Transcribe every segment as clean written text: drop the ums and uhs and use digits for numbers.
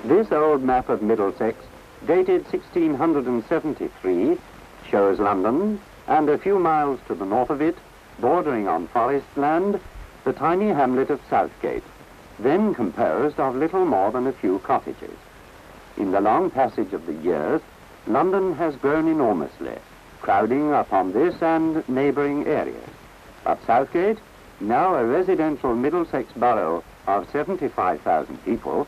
This old map of Middlesex, dated 1673, shows London, and a few miles to the north of it, bordering on forest land, the tiny hamlet of Southgate, then composed of little more than a few cottages. In the long passage of the years, London has grown enormously, crowding upon this and neighbouring areas. But Southgate, now a residential Middlesex borough of 75,000 people,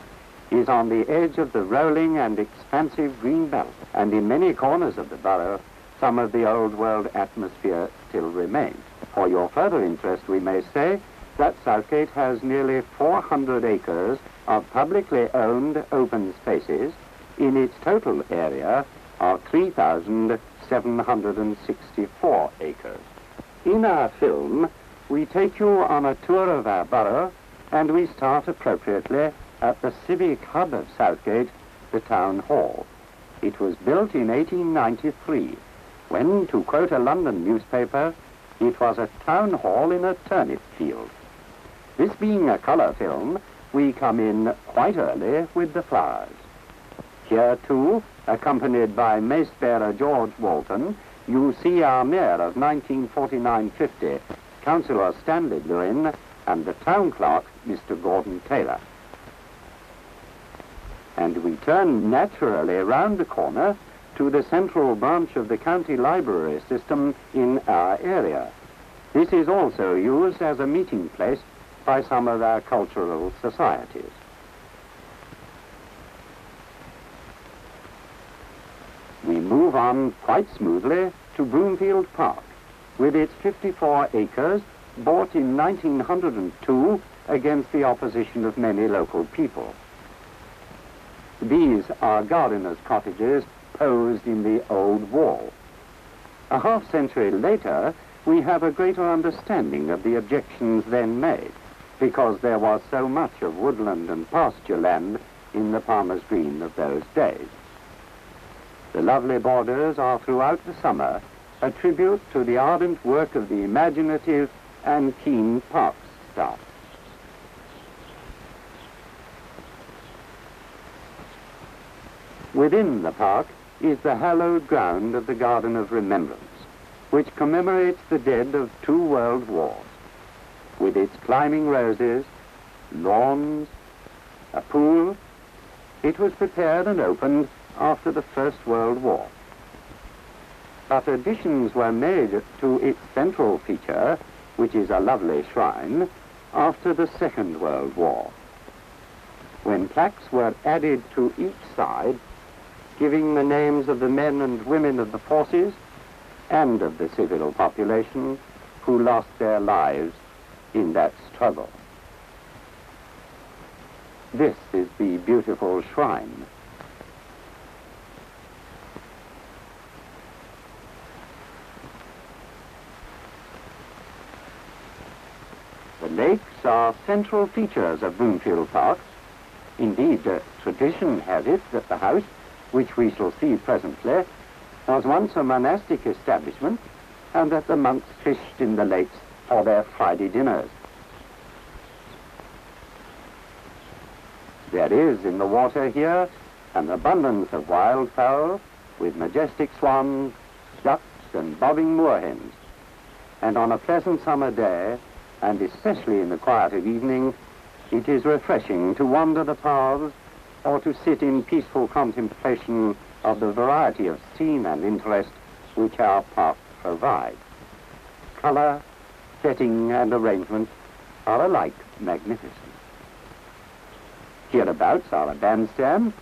is on the edge of the rolling and expansive green belt, and in many corners of the borough, some of the old world atmosphere still remains. For your further interest, we may say that Southgate has nearly 400 acres of publicly owned open spaces in its total area of 3,764 acres. In our film, we take you on a tour of our borough, and we start appropriately at the civic hub of Southgate, the Town Hall. It was built in 1893, when, to quote a London newspaper, it was a town hall in a turnip field. This being a colour film, we come in quite early with the flowers. Here, too, accompanied by mace-bearer George Walton, you see our mayor of 1949-50, Councillor Stanley Lewin, and the town clerk, Mr. Gordon Taylor. And we turn naturally round the corner to the central branch of the county library system in our area. This is also used as a meeting place by some of our cultural societies. We move on quite smoothly to Broomfield Park, with its 54 acres bought in 1902 against the opposition of many local people. These are gardeners' cottages posed in the old wall. A half-century later, we have a greater understanding of the objections then made, because there was so much of woodland and pasture land in the Palmer's Green of those days. The lovely borders are throughout the summer a tribute to the ardent work of the imaginative and keen parks staff. Within the park is the hallowed ground of the Garden of Remembrance, which commemorates the dead of 2 world wars. With its climbing roses, lawns, a pool, it was prepared and opened after the First World War. But additions were made to its central feature, which is a lovely shrine, after the Second World War, when plaques were added to each side, giving the names of the men and women of the forces and of the civil population who lost their lives in that struggle. This is the beautiful shrine. The lakes are central features of Broomfield Park. Indeed, tradition has it that the house, which we shall see presently, was once a monastic establishment, and that the monks fished in the lakes for their Friday dinners. There is in the water here an abundance of wildfowl, with majestic swans, ducks, and bobbing moorhens. And on a pleasant summer day, and especially in the quiet of evening, it is refreshing to wander the paths or to sit in peaceful contemplation of the variety of scene and interest which our park provides. Colour, setting, and arrangement are alike magnificent. Hereabouts are a bandstand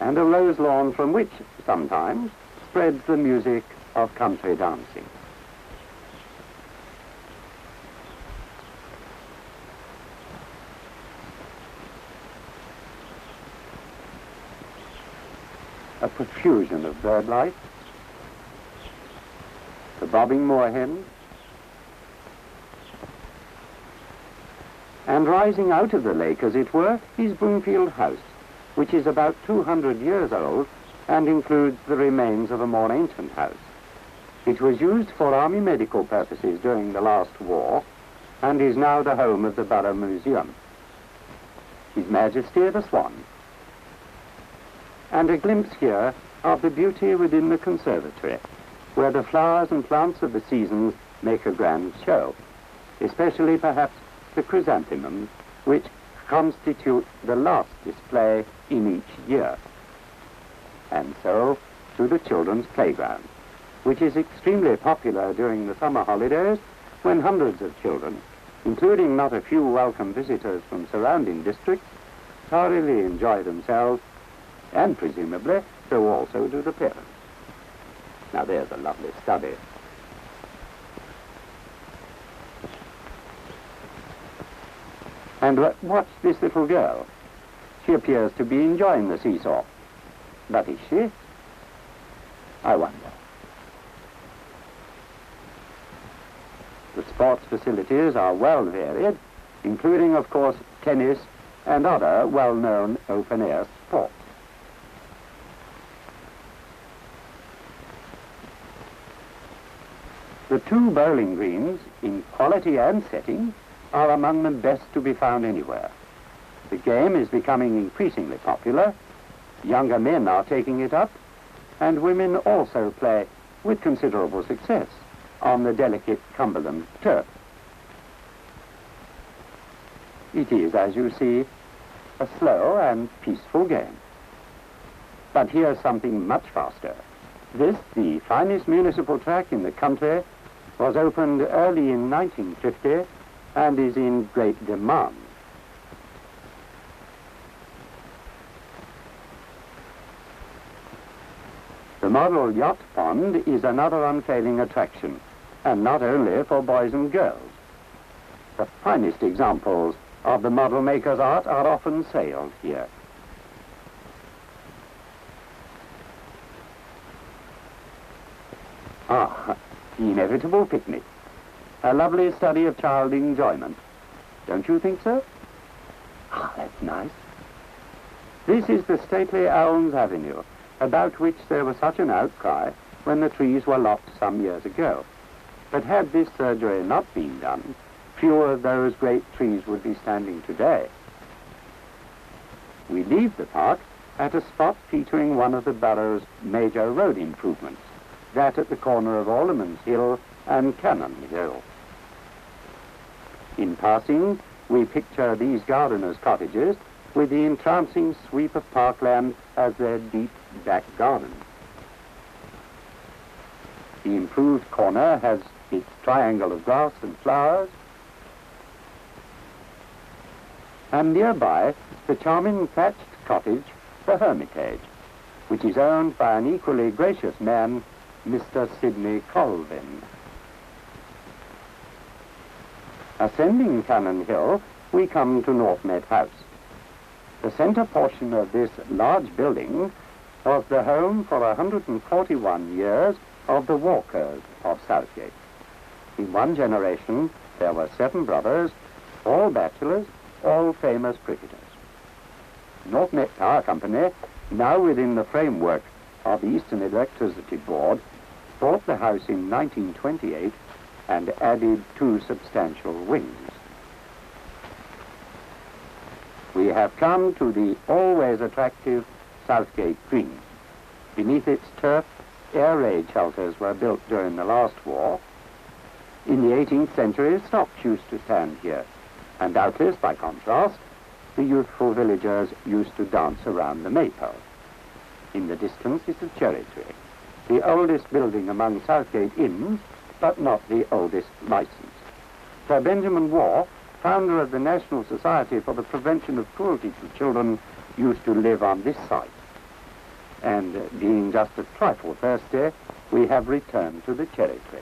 and a rose lawn from which, sometimes, spreads the music of country dancing. A profusion of bird life, the bobbing moorhen, and rising out of the lake, as it were, is Broomfield House, which is about 200 years old and includes the remains of a more ancient house. It was used for army medical purposes during the last war and is now the home of the Borough Museum. His Majesty the Swan. and a glimpse here of the beauty within the conservatory, where the flowers and plants of the seasons make a grand show, especially perhaps the chrysanthemums, which constitute the last display in each year. And so to the children's playground, which is extremely popular during the summer holidays, when hundreds of children, including not a few welcome visitors from surrounding districts, thoroughly enjoy themselves, and presumably so also do the parents. Now there's a lovely study. And watch this little girl. She appears to be enjoying the seesaw. But is she? I wonder. The sports facilities are well varied, including, of course, tennis and other well-known open-air sports. The two bowling greens, in quality and setting, are among the best to be found anywhere. The game is becoming increasingly popular. Younger men are taking it up, and women also play with considerable success on the delicate Cumberland turf. It is, as you see, a slow and peaceful game. But here's something much faster. This, the finest municipal track in the country, was opened early in 1950 and is in great demand. The model yacht pond is another unfailing attraction, and not only for boys and girls. The finest examples of the model maker's art are often sailed here. Ah, the inevitable picnic. A lovely study of child enjoyment. Don't you think so? Ah, that's nice. This is the stately Elms Avenue, about which there was such an outcry when the trees were lopped some years ago. But had this surgery not been done, fewer of those great trees would be standing today. We leave the park at a spot featuring one of the borough's major road improvements, that at the corner of Alderman's Hill and Cannon Hill. In passing, we picture these gardeners' cottages with the entrancing sweep of parkland as their deep back garden. The improved corner has its triangle of grass and flowers, and nearby the charming thatched cottage, the Hermitage, which is owned by an equally gracious man, Mr. Sidney Colvin. Ascending Cannon Hill, we come to North Met House. The centre portion of this large building was the home for 141 years of the Walkers of Southgate. In one generation, there were 7 brothers, all bachelors, all famous cricketers. North Met Power Company, now within the framework of the Eastern Electricity Board, bought the house in 1928 and added 2 substantial wings. We have come to the always attractive Southgate Green. Beneath its turf, air raid shelters were built during the last war. In the 18th century, stocks used to stand here, and doubtless, by contrast, the youthful villagers used to dance around the maypole. In the distance is the cherry tree, the oldest building among Southgate inns, but not the oldest licensed. Sir Benjamin Waugh, founder of the National Society for the Prevention of Cruelty to Children, used to live on this site. And being just a trifle thirsty, we have returned to the cherry tree.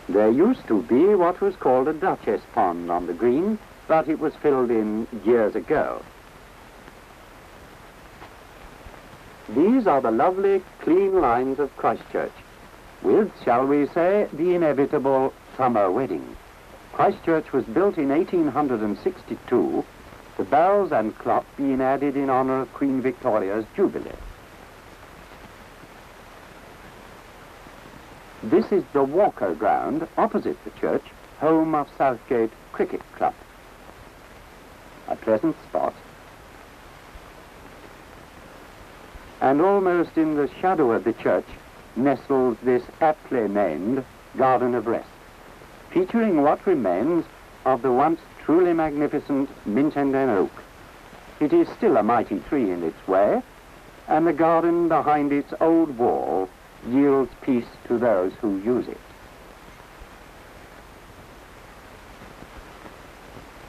There used to be what was called a Duchess Pond on the green, but it was filled in years ago. These are the lovely, clean lines of Christchurch, with, shall we say, the inevitable summer wedding. Christchurch was built in 1862, the bells and clock being added in honour of Queen Victoria's Jubilee. This is the Walker ground opposite the church, home of Southgate Cricket Club. a pleasant spot. And almost in the shadow of the church nestles this aptly named Garden of Rest, featuring what remains of the once truly magnificent Minchendon oak. It is still a mighty tree in its way, and the garden behind its old wall yields peace to those who use it.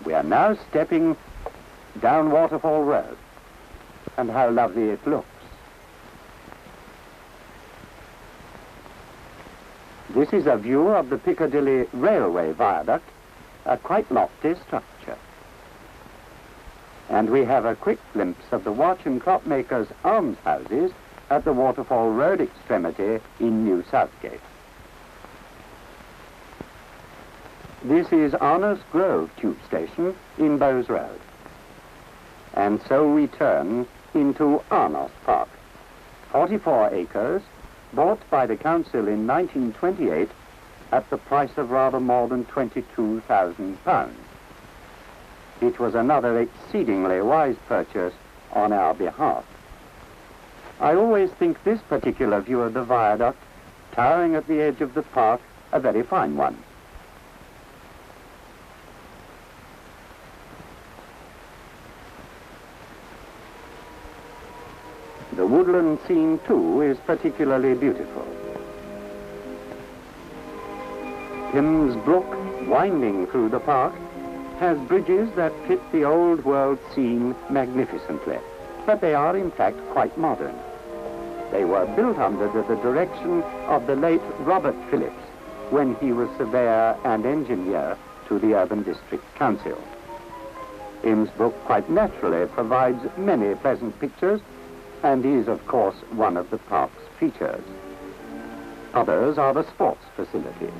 We are now stepping down Waterfall Road, and how lovely it looks. This is a view of the Piccadilly Railway Viaduct, a quite lofty structure. And we have a quick glimpse of the watch and clock makers' almshouses at the Waterfall Road extremity in New Southgate. This is Arnos Grove Tube Station in Bowes Road. And so we turn into Arnos Park, 44 acres, bought by the council in 1928 at the price of rather more than £22,000. It was another exceedingly wise purchase on our behalf. I always think this particular view of the viaduct, towering at the edge of the park, a very fine one. The woodland scene, too, is particularly beautiful. Thames Brook, winding through the park, has bridges that fit the old world scene magnificently, but they are in fact quite modern. They were built under the direction of the late Robert Phillips when he was surveyor and engineer to the Urban District Council. Thames Brook quite naturally provides many pleasant pictures and is, of course, one of the park's features. Others are the sports facilities.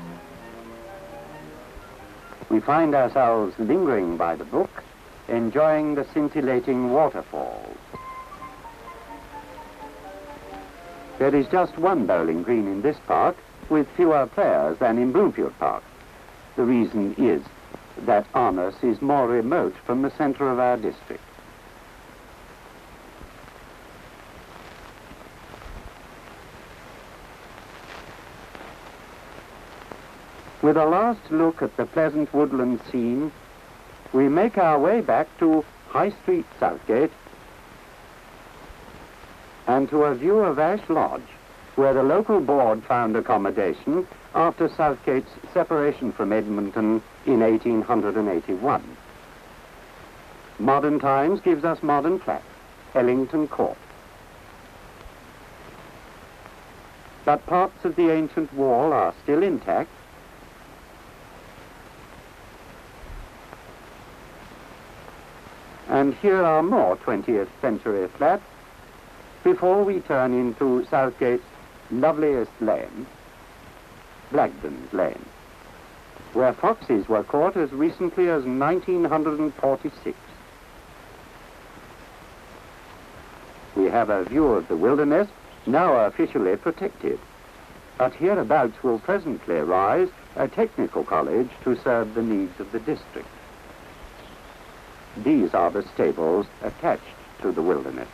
We find ourselves lingering by the brook, enjoying the scintillating waterfalls. There is just one bowling green in this park, with fewer players than in Bloomfield Park. The reason is that Arnos is more remote from the centre of our district. With a last look at the pleasant woodland scene, we make our way back to High Street, Southgate, and to a view of Ash Lodge, where the local board found accommodation after Southgate's separation from Edmonton in 1881. Modern times gives us modern flats, Ellington Court. But parts of the ancient wall are still intact, and here are more 20th century flats before we turn into Southgate's loveliest lane, Blagden's Lane, where foxes were caught as recently as 1946. We have a view of the wilderness, now officially protected, but hereabouts will presently rise a technical college to serve the needs of the district. These are the stables attached to the wilderness.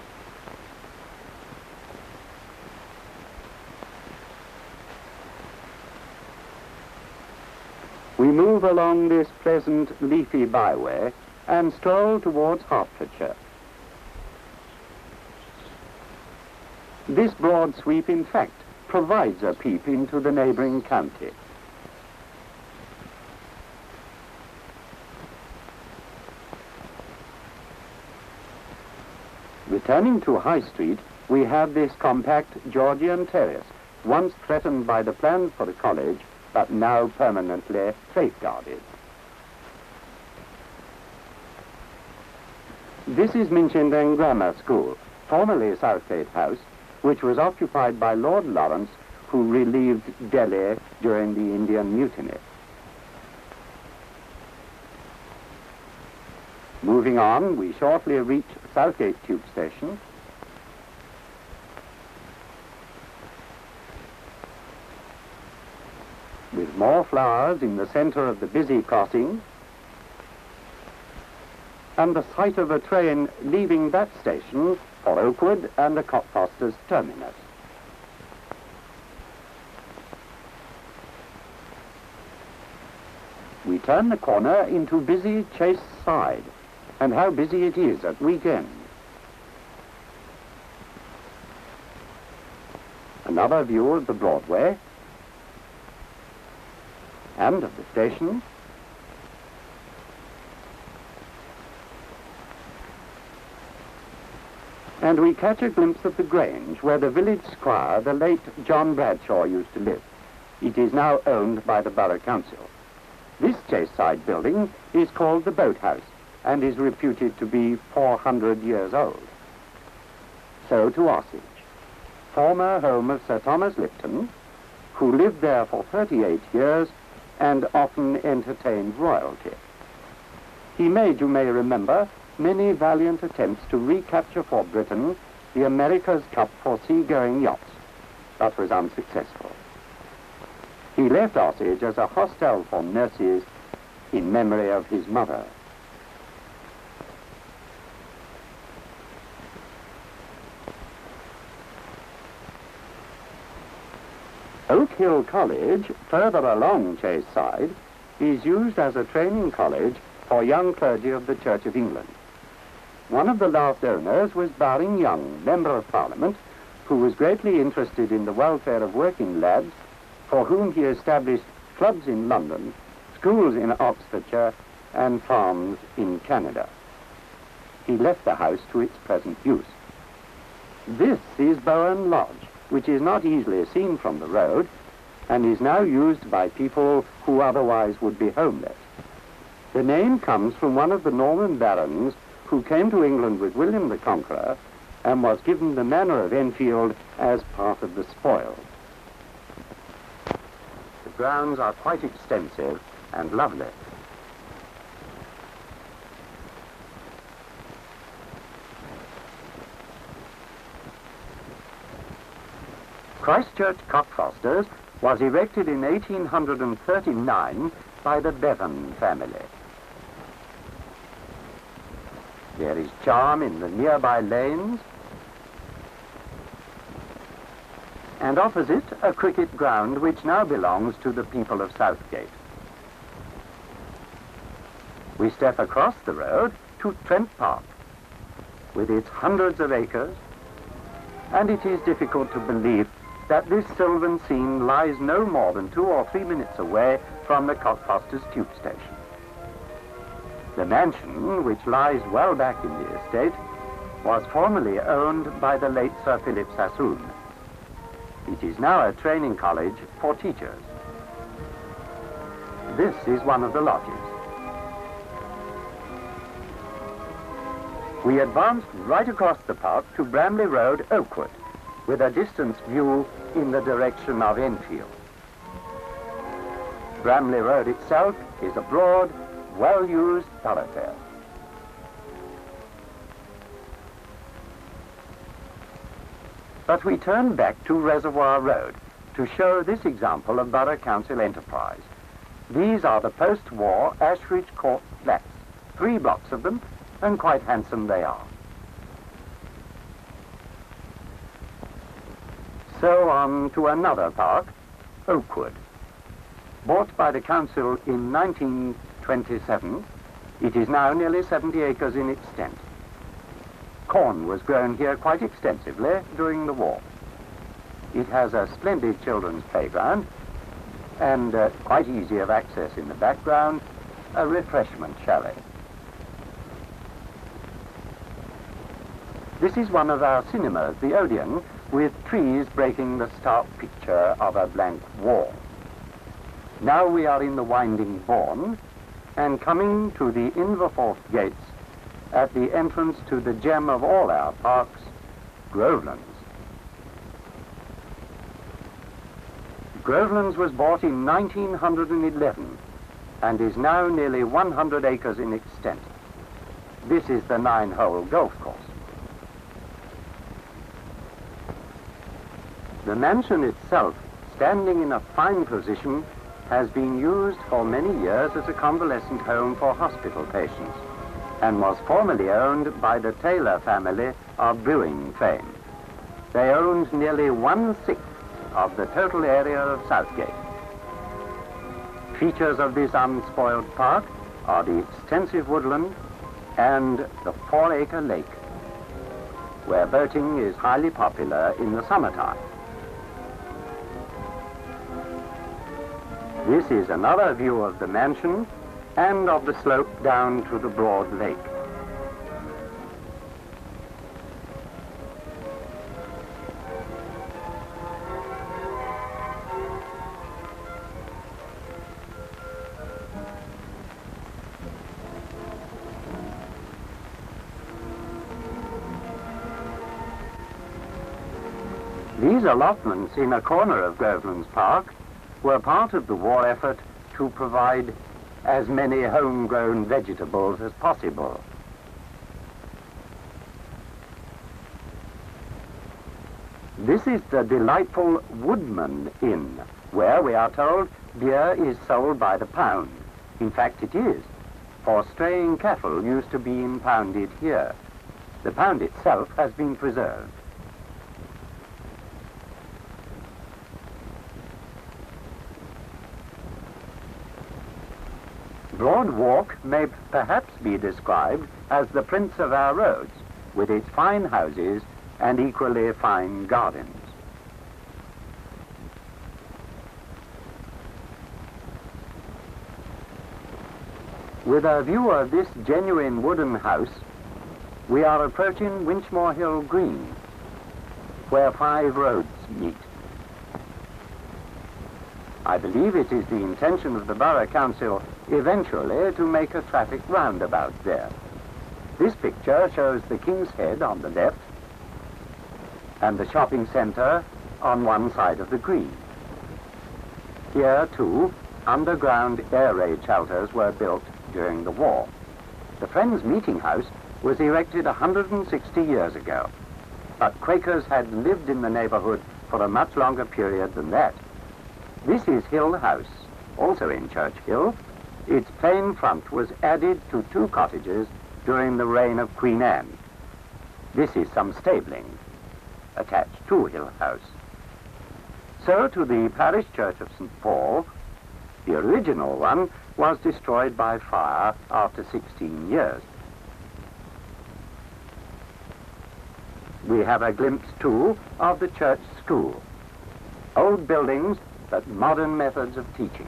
We move along this pleasant leafy byway and stroll towards Hertfordshire. This broad sweep, in fact, provides a peep into the neighbouring county. Returning to High Street, we have this compact Georgian terrace, once threatened by the plans for the college, but now permanently safeguarded. This is Minchendon Grammar School, formerly Southgate House, which was occupied by Lord Lawrence, who relieved Delhi during the Indian Mutiny. Moving on, we shortly reach Southgate Tube Station. With more flowers in the centre of the busy crossing, and the sight of a train leaving that station for Oakwood and the Cockfosters' terminus. We turn the corner into busy Chase Side, and how busy it is at weekend. Another view of the Broadway and of the station. And we catch a glimpse of the Grange, where the village squire, the late John Bradshaw, used to live. It is now owned by the Borough Council. This Chase-side building is called the Boat House and is reputed to be 400 years old. So to Osage, former home of Sir Thomas Lipton, who lived there for 38 years and often entertained royalty. He made, you may remember, many valiant attempts to recapture for Britain the America's Cup for seagoing yachts, but was unsuccessful. He left Osage as a hostel for nurses in memory of his mother. Oak Hill College, further along Chase Side, is used as a training college for young clergy of the Church of England. One of the last owners was Baring Young, Member of Parliament, who was greatly interested in the welfare of working lads, for whom he established clubs in London, schools in Oxfordshire, and farms in Canada. He left the house to its present use. This is Bowen Lodge, which is not easily seen from the road, and is now used by people who otherwise would be homeless. The name comes from one of the Norman barons who came to England with William the Conqueror and was given the manor of Enfield as part of the spoils. The grounds are quite extensive and lovely. Christchurch Cockfosters was erected in 1839 by the Bevan family. There is charm in the nearby lanes, and opposite a cricket ground which now belongs to the people of Southgate. We step across the road to Trent Park, with its hundreds of acres, and it is difficult to believe that this sylvan scene lies no more than 2 or 3 minutes away from the Cockfosters tube station. The mansion, which lies well back in the estate, was formerly owned by the late Sir Philip Sassoon. It is now a training college for teachers. This is one of the lodges. We advanced right across the park to Bramley Road, Oakwood, with a distance view in the direction of Enfield. Bramley Road itself is a broad, well-used thoroughfare. But we turn back to Reservoir Road to show this example of Borough Council enterprise. These are the post-war Ashridge Court flats, 3 blocks of them, and quite handsome they are. So on to another park, Oakwood. Bought by the council in 1927, it is now nearly 70 acres in extent. Corn was grown here quite extensively during the war. It has a splendid children's playground and quite easy of access in the background, a refreshment chalet. This is one of our cinemas, the Odeon, with trees breaking the stark picture of a blank wall. Now we are in the winding Bourne and coming to the Inverforth gates at the entrance to the gem of all our parks, Grovelands. Grovelands was bought in 1911 and is now nearly 100 acres in extent. This is the 9-hole golf course. The mansion itself, standing in a fine position, has been used for many years as a convalescent home for hospital patients, and was formerly owned by the Taylor family of brewing fame. They owned nearly 1/6 of the total area of Southgate. Features of this unspoiled park are the extensive woodland and the 4-acre lake, where boating is highly popular in the summertime. This is another view of the mansion and of the slope down to the broad lake. These allotments in a corner of Groveland's Park were part of the war effort to provide as many homegrown vegetables as possible. This is the delightful Woodman Inn, where we are told beer is sold by the pound. In fact, it is, for straying cattle used to be impounded here. The pound itself has been preserved. Broad Walk may perhaps be described as the prince of our roads, with its fine houses and equally fine gardens. With a view of this genuine wooden house, we are approaching Winchmore Hill Green, where 5 roads meet. I believe it is the intention of the Borough Council eventually to make a traffic roundabout there. This picture shows the King's Head on the left and the shopping centre on one side of the green. Here, too, underground air raid shelters were built during the war. The Friends Meeting House was erected 160 years ago, but Quakers had lived in the neighbourhood for a much longer period than that. This is Hill House, also in Church Hill. Its plain front was added to 2 cottages during the reign of Queen Anne. This is some stabling attached to Hill House. So to the parish church of St. Paul, the original one was destroyed by fire after 16 years. We have a glimpse, too, of the church school. Old buildings, but modern methods of teaching.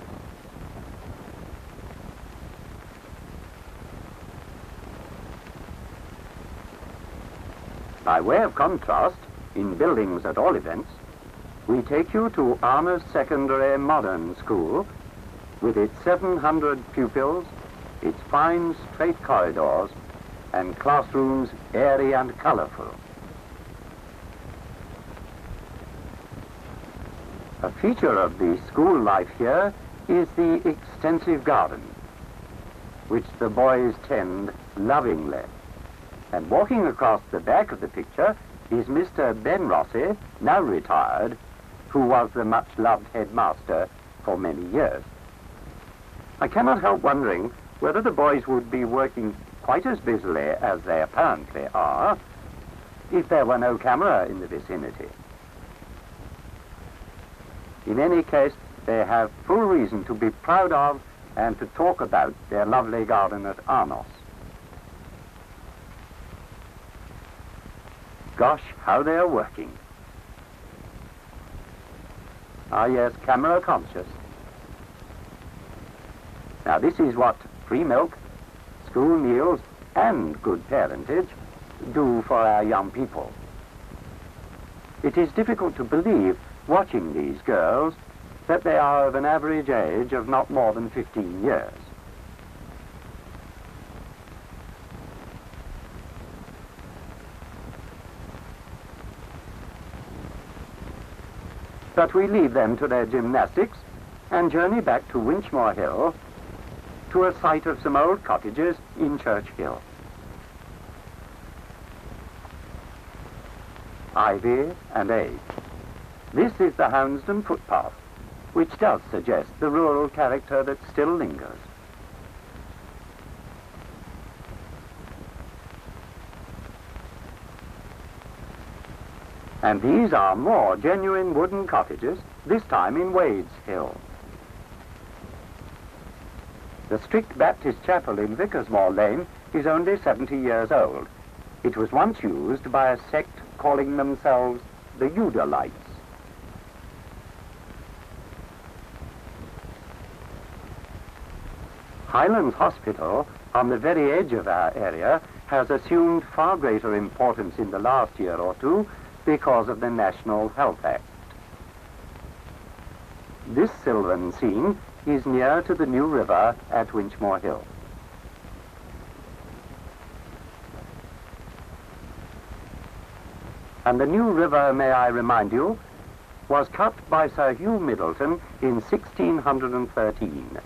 By way of contrast, in buildings at all events, we take you to Armour's Secondary Modern School, with its 700 pupils, its fine straight corridors, and classrooms airy and colourful. A feature of the school life here is the extensive garden, which the boys tend lovingly. And walking across the back of the picture is Mr. Ben Rossi, now retired, who was the much-loved headmaster for many years. I cannot help wondering whether the boys would be working quite as busily as they apparently are if there were no camera in the vicinity. In any case, they have full reason to be proud of and to talk about their lovely garden at Arnos. Gosh, how they are working. Ah yes, camera conscious. Now this is what free milk, school meals and good parentage do for our young people. It is difficult to believe, watching these girls, that they are of an average age of not more than 15 years. But we leave them to their gymnastics and journey back to Winchmore Hill, to a site of some old cottages in Church Hill. Ivy and age. This is the Houndsdon footpath, which does suggest the rural character that still lingers. And these are more genuine wooden cottages, this time in Wade's Hill. The Strict Baptist Chapel in Vickersmore Lane is only 70 years old. It was once used by a sect calling themselves the Udalites. Highlands Hospital, on the very edge of our area, has assumed far greater importance in the last year or two because of the National Health Act. This sylvan scene is near to the new river at Winchmore Hill. And the new river, may I remind you, was cut by Sir Hugh Middleton in 1613,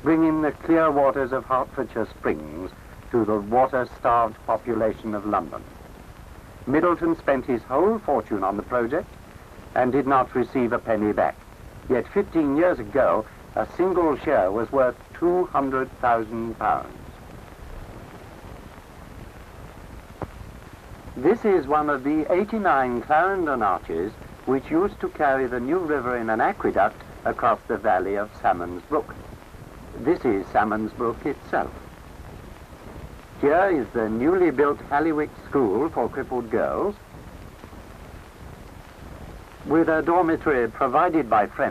bringing the clear waters of Hertfordshire Springs to the water-starved population of London. Middleton spent his whole fortune on the project and did not receive a penny back. Yet 15 years ago, a single share was worth £200,000. This is one of the 89 Clarendon arches which used to carry the new river in an aqueduct across the valley of Salmons Brook. This is Salmons Brook itself. Here is the newly built Halliwick School for crippled girls, with a dormitory provided by friends